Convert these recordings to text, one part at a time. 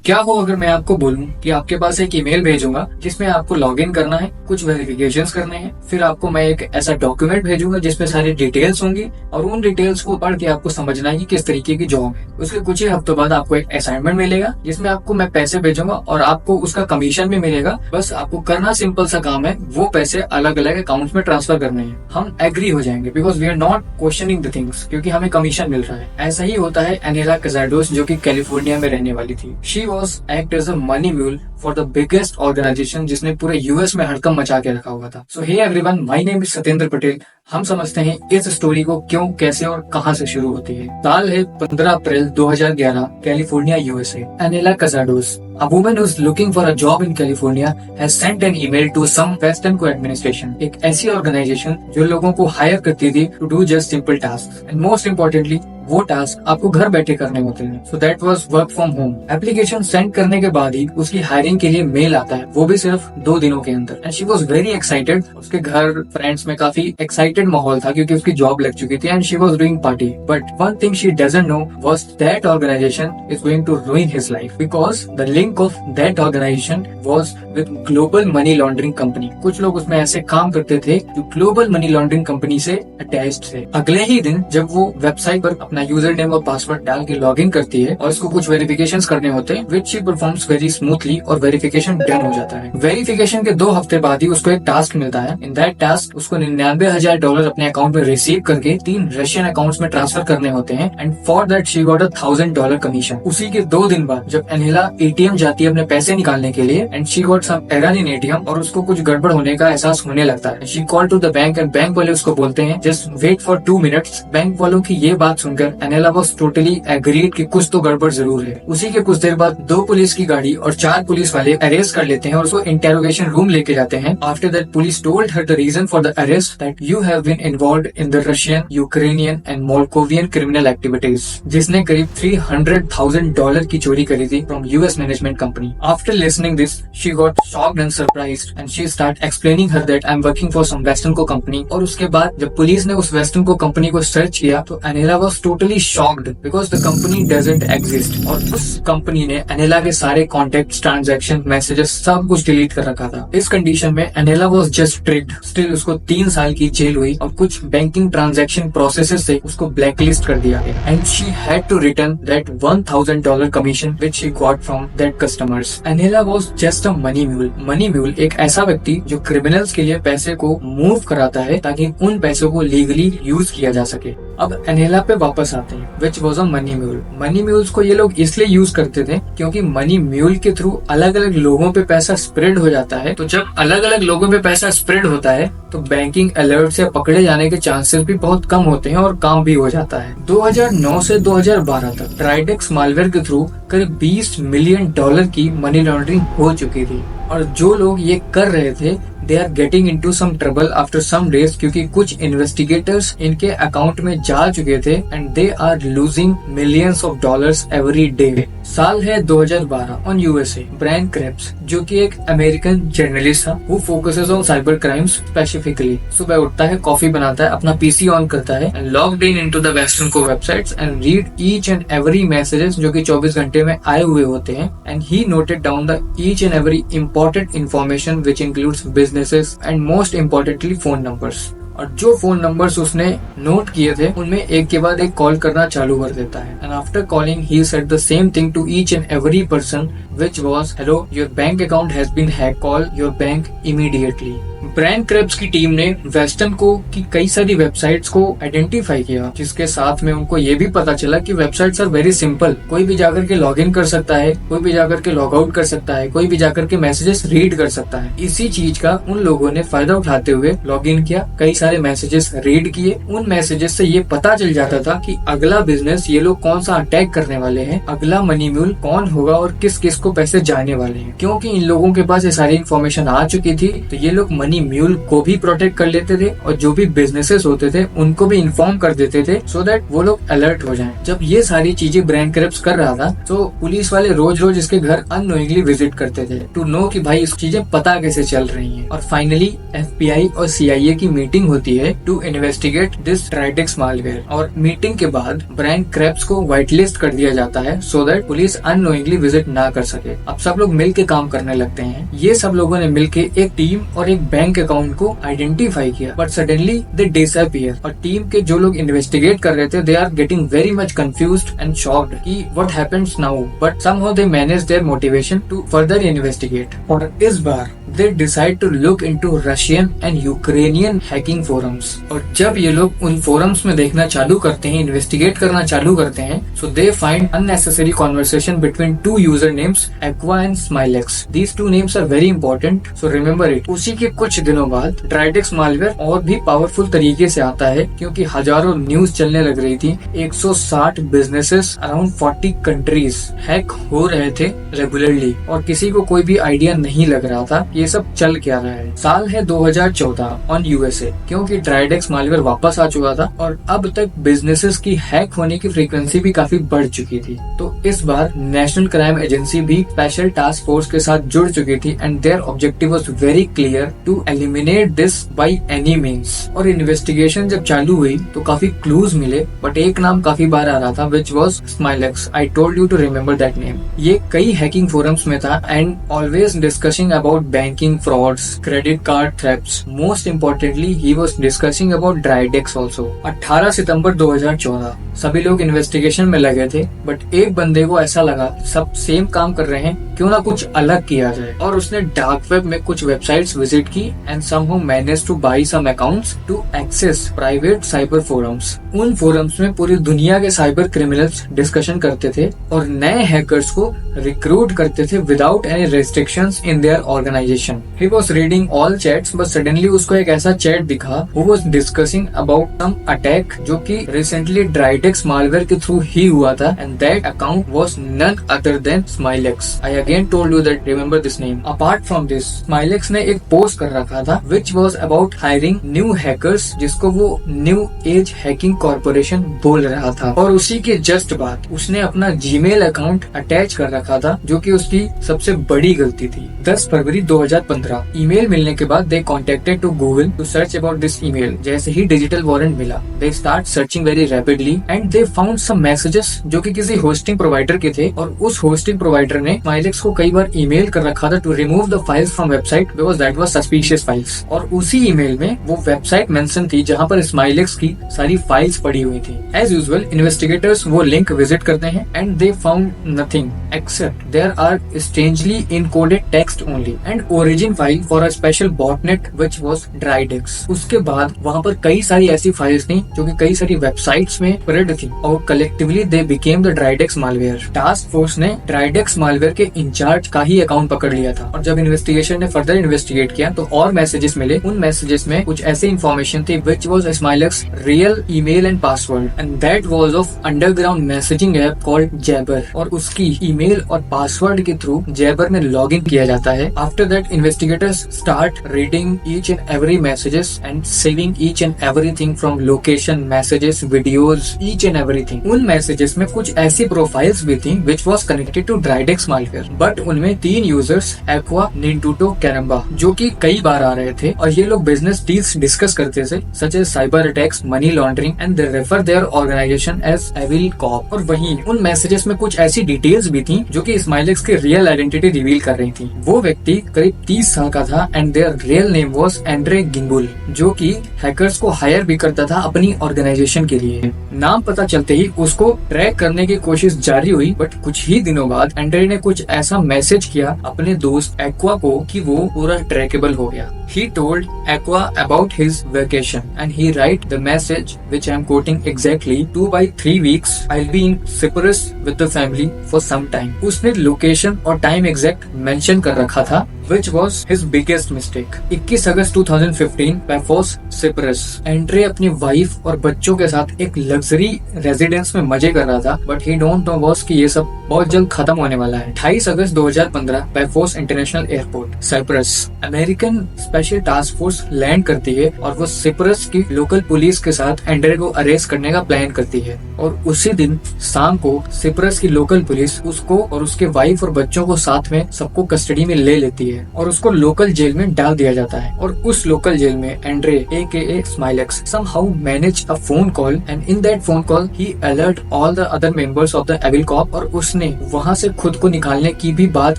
क्या हो अगर मैं आपको बोलूं कि आपके पास एक ईमेल भेजूंगा जिसमें आपको लॉगिन करना है, कुछ वेरिफिकेशंस करने हैं, फिर आपको मैं एक ऐसा डॉक्यूमेंट भेजूंगा जिसमें सारी डिटेल्स होंगी और उन डिटेल्स को पढ़ के आपको समझना है कि किस तरीके की जॉब है। उसके कुछ ही हफ्तों बाद आपको एक असाइनमेंट मिलेगा जिसमें आपको मैं पैसे भेजूंगा और आपको उसका कमीशन भी मिलेगा। बस आपको करना सिंपल सा काम है, वो पैसे अलग अलग अकाउंट में ट्रांसफर करने हैं। हम एग्री हो जाएंगे because we are not questioning the things, क्योंकि हमें कमीशन मिल रहा है। ऐसा ही होता है एनेला कजाडोस जो कि कैलिफोर्निया में रहने वाली थी। She was act as a money mule for the biggest organisation जिसने पूरे यूएस में हड़कम मचा के रखा हुआ था। So hey everyone, my name is Satyendra Patel. हम समझते हैं इस स्टोरी को क्यों, कैसे और कहां से शुरू होती है। साल है 15 अप्रैल 2011, California, USA. Anela Casados, a woman who is looking for a job in California, has sent an email to some Weston administration, एक ऐसी ऑर्गेनाइजेशन जो लोगों को हायर करती थी to do just simple tasks and most importantly वो task आपको घर बैठे करने होते हैं। So that was work from home. Application send करने के बाद ही उसकी हायरिंग के लिए मेल आता है, वो भी सिर्फ 2 दिनों के अंदर। And she was very excited. उसके घर फ्रेंड्स में काफी एक्साइटेड माहौल था क्योंकि उसकी जॉब लग चुकी थी and she was doing party. But one thing she doesn't know was that organisation is going to ruin his life because the link of that organisation was with global money laundering company. कुछ लोग उसमें ऐसे काम करते थे जो global money laundering company से attached थे। अगले ही दिन जब वो वेबसाइट पर अपना यूजर नेम और पासवर्ड डाल के लॉग इन करती है और इसको कुछ वेरिफिकेशंस करने होते हैं, which she performs very smoothly और वेरिफिकेशन डन हो जाता है। वेरिफिकेशन के 2 हफ्ते बाद ही उसको एक टास्क मिलता है। इन दैट टास्क उसको $99,000 अपने अकाउंट में रिसीव करके 3 रशियन अकाउंट्स में ट्रांसफर करने होते हैं and for that she got $1,000 commission. उसी के 2 दिन बाद जब एनेला एटीएम जाती है अपने पैसे निकालने के लिए and she got some error in ATM और उसको कुछ गड़बड़ होने का एहसास होने लगता है। She call to the bank and bank वाले उसको बोलते हैं just wait for 2 minutes. Bank वालों की ये बात सुनकर एनेला वाज टोटली एग्रीड कि कुछ तो गड़बड़ जरूर है। उसी के कुछ देर बाद 2 पुलिस की गाड़ी और 4 पुलिस वाले अरेस्ट कर लेते हैं और उसको इंटेरोगेशन रूम लेके जाते हैं। After that police told her the reason for the arrest that you have been involved in the Russian, Ukrainian and Moldovan criminal activities, जिसने करीब $300,000 की चोरी करी थी from US management company. After listening this she got shocked and surprised and she start explaining her that I am working for some western company. और उसके बाद जब पुलिस ने उस वेस्टर्न कंपनी को सर्च किया तो Anela was totally shocked because the company doesn't exist. और उस कंपनी ने एनेला के सारे कॉन्टेक्ट, ट्रांजैक्शन, मैसेजेस सब कुछ डिलीट कर रखा था। इस कंडीशन में एनेला वाज जस्ट ट्रिक्ड। स्टिल उसको 3 साल की जेल हुई और कुछ बैंकिंग ट्रांजैक्शन प्रोसेसेस से उसको ब्लैकलिस्ट कर दिया गया and she had to return that $1,000 commission which she got from that customers. Anela was just a money mule. Money mule एक ऐसा व्यक्ति जो क्रिमिनल्स के लिए पैसे को मूव कराता है ताकि उन पैसों को लीगली यूज किया जा सके। अब एनेला पे वापस आते हैं, which was a money mule. Money mules को ये लोग इसलिए यूज करते थे क्योंकि मनी म्यूल के थ्रू अलग अलग लोगों पे पैसा स्प्रेड हो जाता है। तो जब अलग अलग लोगों पे पैसा स्प्रेड होता है तो बैंकिंग अलर्ट से पकड़े जाने के चांसेस भी बहुत कम होते हैं और काम भी हो जाता है। 2009 से 2012 तक ट्राइडेक्स मालवेयर के थ्रू करीब $20 मिलियन की मनी लॉन्ड्रिंग हो चुकी थी और जो लोग ये कर रहे थे they are getting into some trouble after some days क्योंकि कुछ इन्वेस्टिगेटर्स इनके अकाउंट में जा चुके थे and they are losing millions of dollars every day. साल है 2012 ऑन यूएसए। ब्रायन क्रेब्स जो कि एक अमेरिकन जर्नलिस्ट था, वो focuses on cyber crimes specifically. सुबह उठता है, कॉफी बनाता है, अपना पीसी ऑन करता है and logged in into the western को websites and read each and every messages जो कि 24 घंटे में आए हुए होते हैं and he noted down the each and every important information which includes businesses and most importantly phone numbers. और जो फोन नंबर्स उसने नोट किए थे उनमें एक के बाद एक कॉल करना चालू कर देता है and after calling he said the same thing to each and every person which was hello your bank account has been hack, call your bank immediately. Brian Krebs की टीम ने वेस्टर्न को की कई सारी वेबसाइट्स को identify किया जिसके साथ में उनको ये भी पता चला कि वेबसाइट्स आर वेरी सिंपल। कोई भी जाकर के लॉग इन कर सकता है, कोई भी जाकर के लॉग आउट कर सकता है, कोई भी जाकर के मैसेजेस रीड कर सकता है। इसी चीज का उन लोगों ने फायदा उठाते हुए लॉग इन किया, कई सारे मैसेजेस रीड किए। उन मैसेजेस से ये पता चल जाता था कि अगला बिजनेस ये लोग कौन सा अटैक करने वाले हैं, अगला मनी म्यूल कौन होगा और किस किस को पैसे जाने वाले हैं। क्योंकि इन लोगों के पास ये सारी इन्फॉर्मेशन आ चुकी थी तो ये लोग मनी अपनी म्यूल को भी प्रोटेक्ट कर लेते थे और जो भी बिजनेसेस होते थे उनको भी इन्फॉर्म कर देते थे सो दैट वो लोग अलर्ट हो जाएं। जब ये सारी चीजें ब्रायन क्रेब्स कर रहा था तो पुलिस वाले रोज रोज इसके घर अननोइंगली विजिट करते थे टू नो कि भाई इस चीजें पता कैसे चल रही हैं। और फाइनली FBI और CIA की मीटिंग होती है टू इन्वेस्टिगेट दिस ड्राइडेक्स मालवेयर और मीटिंग के बाद ब्रायन क्रेब्स को व्हाइट लिस्ट कर दिया जाता है so that police unknowingly visit ना कर सके। अब सब लोग मिल के काम करने लगते हैं। ये सब लोगों ने मिलके एक टीम और एक बैंक अकाउंट को आइडेंटिफाई किया बट सडनली दे डिसअपीयर और टीम के जो लोग इन्वेस्टिगेट कर रहे थे they are getting very much confused and shocked कि what happens now but somehow they manage their motivation to further investigate. और इस बार they decide to look into Russian and Ukrainian hacking forums. और जब ये लोग उन फोरम्स में देखना चालू करते हैं, इन्वेस्टिगेट करना चालू करते हैं, so they find unnecessary conversation between two user names Aqua and Smilex. These two names are very important so remember it. उसी के कुछ दिनों बाद ड्राइडेक्स मालवेयर और भी पावरफुल तरीके से आता है क्योंकि हजारों न्यूज चलने लग रही थी। 160 बिजनेसेस अराउंड 40 कंट्रीज हैक हो रहे थे रेगुलरली और किसी को कोई भी आइडिया नहीं लग रहा था ये सब चल क्या रहा है। साल है 2014 ऑन USA क्योंकि ड्राइडेक्स मालवेयर वापस आ चुका था और अब तक बिजनेसेस की हैक होने की फ्रीक्वेंसी भी काफी बढ़ चुकी थी। तो इस बार नेशनल क्राइम एजेंसी भी स्पेशल टास्क फोर्स के साथ जुड़ चुकी थी and their objective was very clear to eliminate this by any means. और इन्वेस्टिगेशन जब चालू हुई तो काफी क्लूज मिले बट एक नाम काफी बार आ रहा था which was Smilex. I told you to remember that name. ये कई हैकिंग फोरम्स में था and always discussing about banking frauds, credit card थ्रेप्स। Most importantly he was discussing about Dridex also. 18 सितंबर 2014 सभी लोग इन्वेस्टिगेशन में लगे थे बट एक बंदे को ऐसा लगा सब सेम काम कर रहे हैं, क्यों ना कुछ अलग किया जाए। और उसने डार्क वेब में कुछ वेबसाइट्स विजिट की and somehow managed to buy some accounts to access private cyber forums. उन फोरम्स में पूरी दुनिया के साइबर क्रिमिनल्स डिस्कशन करते थे और नए हैकर्स को रिक्रूट करते थे without any restrictions in their organisation. He was reading all chats but suddenly उसको एक ऐसा चैट दिखा who was discussing about some attack जो कि रिसेंटली ड्राइडेक्स मालवेयर के थ्रू ही हुआ था and that account was none other than Smilex. I again told you that remember this name. Apart from this Smilex ने एक post कर रखा था which was about hiring new hackers जिसको वो न्यू एज हैकिंग कॉर्पोरेशन बोल रहा था। और उसी के जस्ट बाद उसने अपना जीमेल अकाउंट अटैच कर रखा था जो कि उसकी सबसे बड़ी गलती थी। 10 फरवरी 2015 ईमेल मिलने के बाद they contacted to Google to search about this email. जैसे ही डिजिटल वारंट मिला they start searching very rapidly and they found some messages जो कि किसी होस्टिंग प्रोवाइडर के थे और उस होस्टिंग प्रोवाइडर ने स्माइलेक्स को कई बार ईमेल कर रखा था to remove the files from website because that was suspicious files. और उसी ईमेल में वो वेबसाइट मेंशन थी जहां पर स्माइलेक्स की सारी फाइल्स पड़ी हुई थी। एज यूजुअल इन्वेस्टिगेटर्स वो लिंक विजिट करते हैं and they found nothing except there are strangely encoded text only and origin file for a special botnet which was Dridex. उसके बाद वहां पर कई सारी ऐसी फाइल्स थी जो कि कई सारी वेबसाइट्स में स्प्रेड थी और collectively they became the Dridex malware. Task force ने ड्राइडेक्स मालवेयर के इंचार्ज का ही अकाउंट पकड़ लिया था और जब इन्वेस्टिगेशन ने फर्दर इन्वेस्टिगेट किया तो और मैसेजेस मिले। उन मैसेजेस में कुछ ऐसी इन्फॉर्मेशन थी which was Smilex real email and password and that was of underground messaging app called Jabber और उसकी ईमेल और पासवर्ड के थ्रू जैबर में लॉग इन किया जाता है। After that investigators start reading each and every messages and saving each and everything from location, messages, videos, each and everything. उन messages में कुछ ऐसी प्रोफाइल्स भी थी which was connected to Dridex malware but उनमें 3 यूजर्स एक्वा, निंटूटो, कैरम्बा जो कि कई बार आ रहे थे और ये लोग बिजनेस डील्स डिस्कस करते थे such as cyber attacks, money laundering and they refer their organisation as Evil Corp. और वहीं उन मैसेजेस में कुछ ऐसी डिटेल्स भी थी जो कि स्माइलेक्स की रियल आइडेंटिटी रिवील कर रही थी। वो व्यक्ति करीब 30 साल का था and their real name was Andrey Ghinkul जो कि हैकर्स को हायर भी करता था अपनी ऑर्गेनाइजेशन के लिए। नाम पता चलते ही उसको ट्रैक करने की कोशिश जारी हुई बट कुछ ही दिनों बाद एंड्रे ने कुछ ऐसा मैसेज किया अपने दोस्त एक्वा को कि वो पूरा ट्रैकेबल हो गया। He told Aqua about his vacation and he write the message which I am quoting exactly 2 by 3 weeks I'll be in Cyprus with the family for some time। उसने लोकेशन और time exact mention कर रखा था which was his biggest mistake। 21 अगस्त 2015 Paphos Cyprus. Andrey अपनी wife और बच्चों के साथ एक लग्जरी रेजिडेंस में मजे कर रहा था but he don't know boss कि ये सब बहुत जल्द खत्म होने वाला है। 28 अगस्त 2015 Paphos International Airport, Cyprus. American special task force land करती है और वो सिप्रस की लोकल पुलिस के साथ एंड्रे को अरेस्ट करने का प्लान करती है। और उसी दिन शाम को सिप्रस की लोकल पुलिस उसको और उसके वाइफ और बच्चों को साथ में सबको कस्टडी में ले लेती है और उसको लोकल जेल में डाल दिया जाता है। और उस लोकल जेल में Andre AKA Smilax somehow manage a phone call and in that phone call he alert all the other members of the Evil Corp और उसने वहाँ से खुद को निकालने की भी बात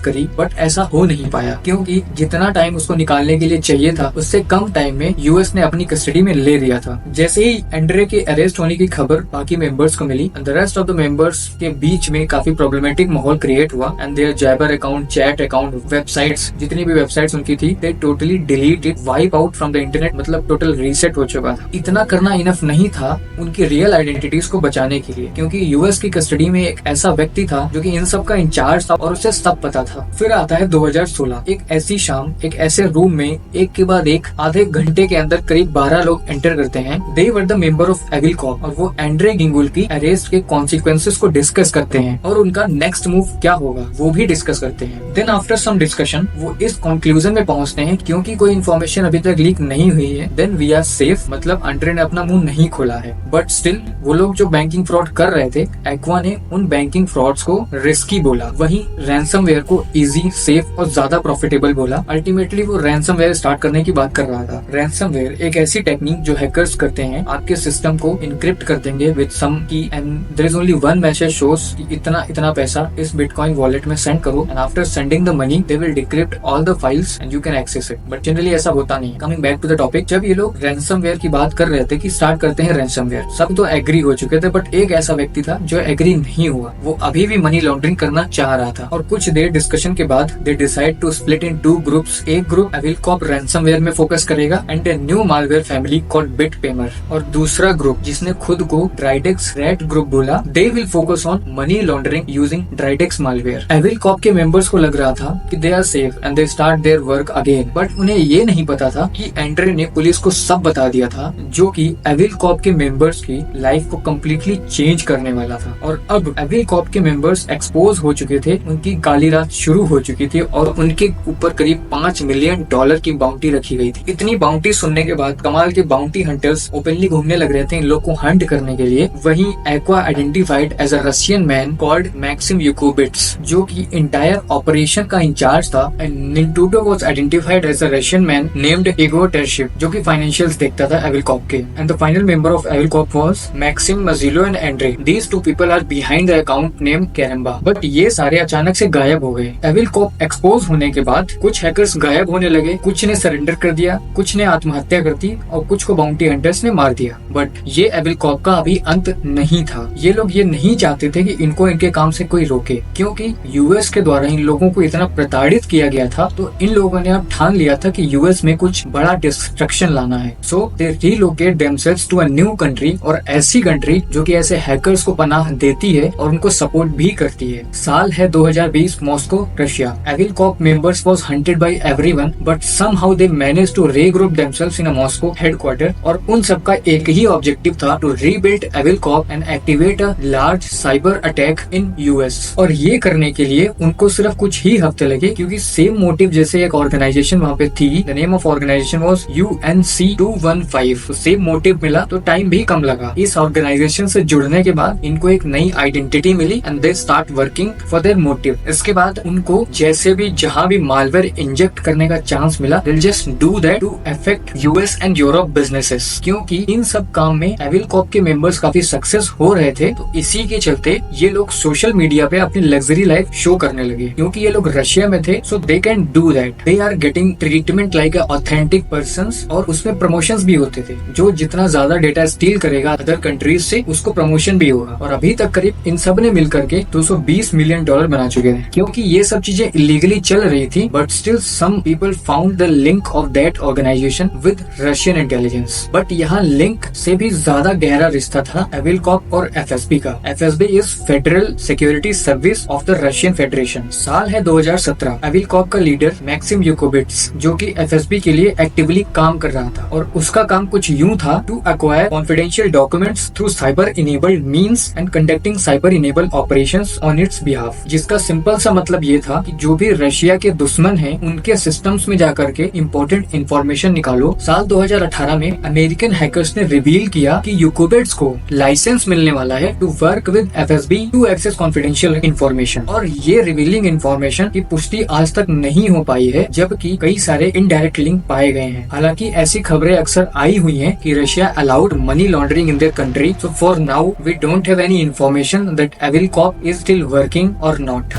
करी, बट ऐसा हो नहीं पाया क्योंकि जितना टाइम उसको निकालने के लिए चाहिए था उससे कम टाइम में यूएस ने अपनी कस्टडी में ले लिया था। जैसे ही एंड्रे के अरेस्ट होने की खबर बाकी मेंबर्स को मिली, the rest of the members के बीच में काफी प्रॉब्लमेटिक माहौल क्रिएट हुआ and their Jabber account, chat account, websites, जितनी भी वेबसाइट्स उनकी थी they totally deleted, wipe out from the internet, मतलब टोटल रीसेट हो चुका था। इतना करना इनफ नहीं था उनकी रियल आइडेंटिटीज को बचाने के लिए, क्योंकि यूएस की कस्टडी में एक ऐसा व्यक्ति था जो कि इन सब का इंचार्ज था और उसे सब पता था। फिर आता है 2016, एक ऐसी शाम, एक ऐसे रूम में एक के बाद एक आधे घंटे के अंदर करीब 12 लोग एंटर करते हैं। They were the member of Evil Corp और वो एंड्रे गिंगुल की अरेस्ट के कॉन्सिक्वेंसेस को डिस्कस करते हैं और उनका नेक्स्ट मूव क्या होगा वो भी डिस्कस करते हैं। देन आफ्टर सम डिस्कशन वो इस कंक्लूजन में पहुंचते हैं क्योंकि कोई इन्फॉर्मेशन अभी तक लीक नहीं हुई है, देन वी आर सेफ, मतलब एंड्रे ने अपना मुंह नहीं खोला है। बट स्टिल वो लोग जो बैंकिंग फ्रॉड कर रहे थे, एक्वा ने उन बैंकिंग फ्रॉड्स को रिस्की बोला, वहीं रैंसमवेयर को इजी, सेफ और ज्यादा प्रॉफिटेबल बोला। अल्टीमेटली वो रैंसमवेयर स्टार्ट करने की बात कर रहा था। रैंसमवेयर एक ऐसी टेक्निक जो हैकर्स करते हैं, आपके सिस्टम को इनक्रिप्ट कर देंगे with some key and there is only one message shows कि इतना पैसा इस बिटकॉइन वॉलेट में सेंड करो and after sending the money they will decrypt all the files and you can access it. But generally ऐसा होता नहीं। Coming back to the topic, जब ये लोग रैंसमवेयर की बात कर रहे थे कि स्टार्ट करते हैं रैंसमवेयर, सब तो एग्री हो चुके थे, बट एक ऐसा व्यक्ति था जो एग्री नहीं हुआ। वो अभी भी मनी लॉन्ड्रिंग करना चाह रहा था और कुछ देर डिस्कशन के बाद they decide to split in 2 groups. एक ग्रुप एविल कॉर्प रैंसमवेयर में फोकस करेगा and a new malware family called BitPaymer, और दूसरा ग्रुप जिसने खुद को ड्राइडेक्स रैट ग्रुप बोला, they will focus on money laundering using Dridex malware. Evil Corp के मेंबर्स को लग रहा था कि they are safe and they start their work again, but उन्हें ये नहीं पता था कि एंड्रे ने पुलिस को सब बता दिया था जो कि एविल कॉर्प के मेंबर्स की लाइफ को कम्प्लीटली चेंज करने वाला था। और अब एविल कॉर्प के मेंबर्स एक्सपोज हो चुके थे, उनकी काली रात शुरू हो चुकी थी और उनके ऊपर करीब $5 मिलियन की बाउंटी रखी गई थी। इतनी बाउंटी सुनने के बाद कमाल के बाउंटी हंटर्स ओपनली घूमने लग रहे थे इन लोग को हंट करने के लिए। वहीं Aqua identified as a Russian man called Maksim Yakubets, जो कि इंटायर ऑपरेशन का इंचार्ज था, and Nintudo was identified as a Russian man named Igor Terashev, जो कि फाइनेंशियल्स देखता था एविल कॉर्प के, and the final member of Evil Corp was Maksim Mazhilo and Andrey. These 2 people are behind the account name Caramba. But ये सारे अचानक से गायब हो गए। एविल कॉर्प एक्सपोज होने के बाद कुछ हैकर्स गायब होने लगे, कुछ ने सरेंडर कर दिया, कुछ ने आत्महत्या कर दी और कुछ को बाउंटी हंटर्स ने मार दिया। बट ये एविल कॉर्प का अभी अंत नहीं था। ये लोग ये नहीं चाहते थे कि इनको इनके काम से कोई रोके, क्योंकि यूएस के द्वारा इन लोगों को इतना प्रताड़ित किया गया था, तो इन लोगों ने अब ठान लिया था कि यूएस में कुछ बड़ा डिस्ट्रक्शन लाना है। So they relocate themselves to a new country, और ऐसी कंट्री जो कि ऐसे हैकर्स को पनाह देती है और उनको सपोर्ट भी करती है। साल है 2020, Moscow, Russia. Evil Corp members was hunted by everyone, but somehow they manage to regroup themselves in a Moscow headquarter, और उन सबका एक ही ऑब्जेक्टिव था, to rebuild Evil Corp and activate a large cyber attack in US. और ये करने के लिए उनको सिर्फ कुछ ही हफ्ते लगे, क्योंकि सेम मोटिव जैसे एक ऑर्गेनाइजेशन वहाँ पे थी, the name of organization was UNC215, same motive मिला तो टाइम भी कम लगा। इस ऑर्गेनाइजेशन से जुड़ने के बाद इनको एक नई आइडेंटिटी मिली and they start working for their motive. इसके बाद उनको जैसे भी जहाँ भी मालवेयर इंजेक्ट करने का चांस मिला, they'll just do that to affect US and Europe businesses, क्योंकि इन सब काम में एविल कॉर्प के मेंबर्स काफी सक्सेस हो रहे थे, तो इसी के चलते ये लोग सोशल मीडिया पे अपनी लग्जरी लाइफ शो करने लगे। क्योंकि ये लोग रशिया में थे, so they can do that, they are getting treatment like authentic persons, और उसमें प्रमोशंस भी होते थे। जो जितना ज्यादा डेटा स्टील करेगा अदर कंट्रीज से, उसको प्रमोशन भी होगा। और अभी तक करीब इन सब ने मिलकर के $220 मिलियन बना चुके थे। क्योंकि ये सब चीजें इलीगली चल रही थी, but still some people found the link of that organization with Russian intelligence. But यहाँ लिंक से भी ज्यादा गहरा रिश्ता था एविल कॉर्प और FSB का। FSB is Federal Security Service of the Russian Federation. साल है 2017। एविल कॉर्प का लीडर मैक्सिम यूकोबिट्स, जो कि FSB के लिए एक्टिवली काम कर रहा था, और उसका काम कुछ यूं था, to acquire confidential documents through cyber enabled means and conducting cyber enabled operations on its behalf. जिसका सिंपल सा मतलब ये था कि जो भी रशिया के दुश्मन हैं, उनके सिस्टम्स में जाकर के लिए इम्पोर्टेंट इन्फॉर्मेशन निकालो। साल 2018 में अमेरिकन हैकर्स ने रिवील किया कि यूकोबेट्स को लाइसेंस मिलने वाला है to work with FSB to access confidential information, और ये रिवीलिंग इन्फॉर्मेशन की पुष्टि आज तक नहीं हो पाई है, जबकि कई सारे इनडायरेक्ट लिंक पाए गए हैं। हालांकि ऐसी खबरें अक्सर आई हुई हैं कि Russia allowed money laundering in their country, so for now we don't have any information that Evil Corp is still working और नॉट।